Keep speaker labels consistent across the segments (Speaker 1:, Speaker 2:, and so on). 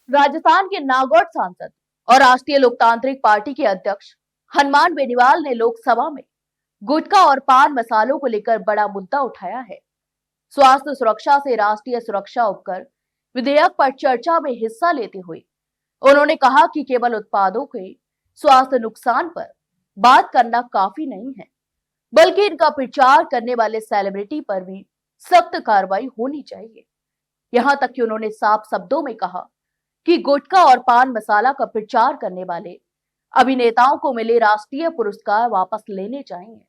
Speaker 1: राजस्थान के नागौर सांसद और राष्ट्रीय लोकतांत्रिक पार्टी के अध्यक्ष हनुमान बेनीवाल ने लोकसभा में गुटखा और पान मसालों को लेकर बड़ा मुद्दा उठाया है। स्वास्थ्य सुरक्षा से राष्ट्रीय सुरक्षा उपकर विधेयक पर चर्चा में हिस्सा लेते हुए उन्होंने कहा कि केवल उत्पादों के स्वास्थ्य नुकसान पर बात करना काफी नहीं है, बल्कि इनका प्रचार करने वाले सेलिब्रिटी पर भी सख्त कार्रवाई होनी चाहिए। यहां तक कि उन्होंने साफ शब्दों में कहा कि गुटखा और पान मसाला का प्रचार करने वाले अभिनेताओं को मिले राष्ट्रीय पुरस्कार वापस लेने चाहिए।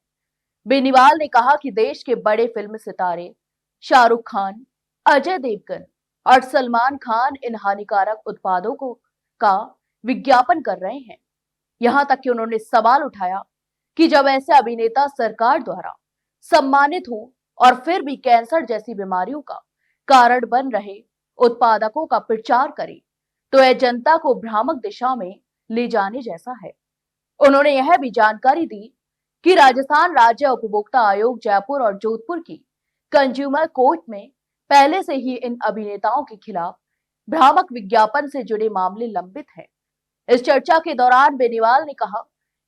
Speaker 1: बेनीवाल ने कहा कि देश के बड़े फिल्म सितारे शाहरुख खान, अजय देवगन और सलमान खान इन हानिकारक उत्पादों को का विज्ञापन कर रहे हैं। यहां तक कि उन्होंने सवाल उठाया कि जब ऐसे अभिनेता सरकार द्वारा सम्मानित हो और फिर भी कैंसर जैसी बीमारियों का कारण बन रहे उत्पादकों का प्रचार करें तो यह जनता को भ्रामक दिशा में ले जाने जैसा है। उन्होंने यह भी जानकारी दी कि राजस्थान राज्य उपभोक्ता आयोग जयपुर और जोधपुर की कंज्यूमर कोर्ट में पहले से ही इन अभिनेताओं के खिलाफ भ्रामक विज्ञापन से जुड़े मामले लंबित हैं। इस चर्चा के दौरान बेनीवाल ने कहा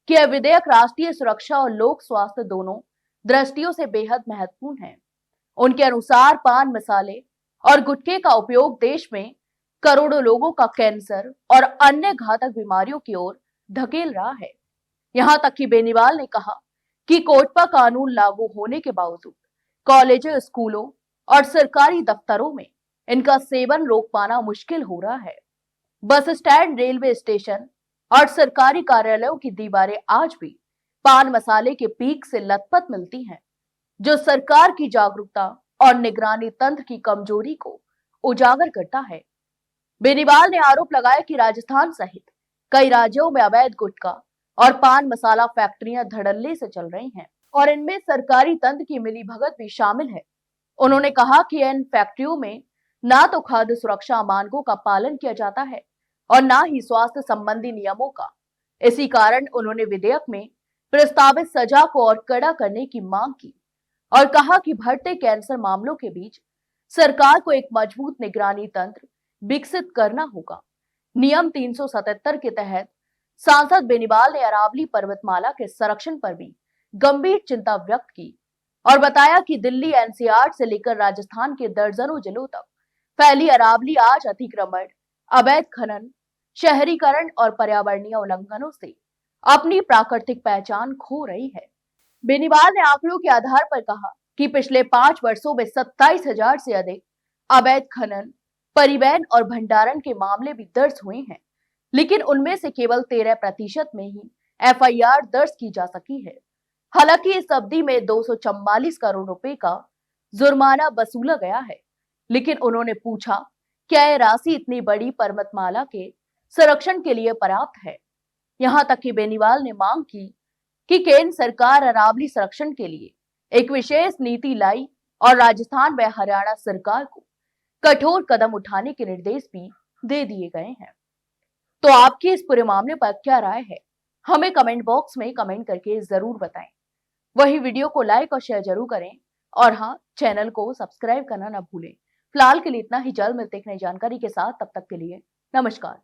Speaker 1: कि यह विधेयक राष्ट्रीय सुरक्षा और लोक स्वास्थ्य दोनों दृष्टियों से बेहद महत्वपूर्ण है। उनके अनुसार पान मसाले और गुटखे का उपयोग देश में करोड़ों लोगों का कैंसर और अन्य घातक बीमारियों की ओर धकेल रहा है। यहां तक कि बेनीवाल ने कहा कि कोटपा कानून लागू होने के बावजूद कॉलेजों, स्कूलों और सरकारी दफ्तरों में इनका सेवन रोक पाना मुश्किल हो रहा है। बस स्टैंड, रेलवे स्टेशन और सरकारी कार्यालयों की दीवारें आज भी पान मसाले के पीक से लथपथ मिलती हैं, जो सरकार की जागरूकता और निगरानी तंत्र की कमजोरी को उजागर करता है। बेनीवाल ने आरोप लगाया कि राजस्थान सहित कई राज्यों में अवैध गुटखा और पान मसाला फैक्ट्रियां धड़ल्ले से चल रही हैं और इनमें सरकारी तंत्र की मिलीभगत भी शामिल है। उन्होंने कहा कि इन फैक्ट्रियों में ना तो खाद्य सुरक्षा मानकों का पालन किया जाता है और ना ही स्वास्थ्य संबंधी नियमों का। इसी कारण उन्होंने विधेयक में प्रस्तावित सजा को और कड़ा करने की मांग की और कहा कि बढ़ते कैंसर मामलों के बीच सरकार को एक मजबूत निगरानी तंत्र विकसित करना होगा। नियम 377 के तहत सांसद बेनीवाल ने अरावली पर्वतमाला के संरक्षण पर भी गंभीर चिंता व्यक्त की और बताया कि दिल्ली, एनसीआर से लेकर राजस्थान के दर्जनों जिलों तक फैली अरावली आज अतिक्रमण, अवैध खनन, शहरीकरण और पर्यावरणीय उल्लंघनों से अपनी प्राकृतिक पहचान खो रही है। बेनीवाल ने आंकड़ों के आधार पर कहा कि पिछले 5 वर्षों में 27,000 से अधिक अवैध खनन, परिवहन और भंडारण के मामले भी दर्ज हुए हैं, लेकिन उनमें से केवल 13% में ही एफआईआर दर्ज की जा सकी है। हालांकि इस अवधि में 244 करोड़ रुपए का जुर्माना वसूला गया है, लेकिन उन्होंने पूछा क्या यह राशि इतनी बड़ी पर्वतमाला के संरक्षण के लिए पर्याप्त है। यहां तक कि बेनीवाल ने मांग की कि केंद्र सरकार अरावली संरक्षण के लिए एक विशेष नीति लाई और राजस्थान व हरियाणा सरकार को कठोर कदम उठाने के निर्देश भी दे दिए गए हैं। तो आपकी इस पूरे मामले पर क्या राय है, हमें कमेंट बॉक्स में कमेंट करके जरूर बताएं। वही वीडियो को लाइक और शेयर जरूर करें और हाँ, चैनल को सब्सक्राइब करना ना भूलें। फिलहाल के लिए इतना ही, जल्द मिलते हैं नई जानकारी के साथ। तब तक के लिए नमस्कार।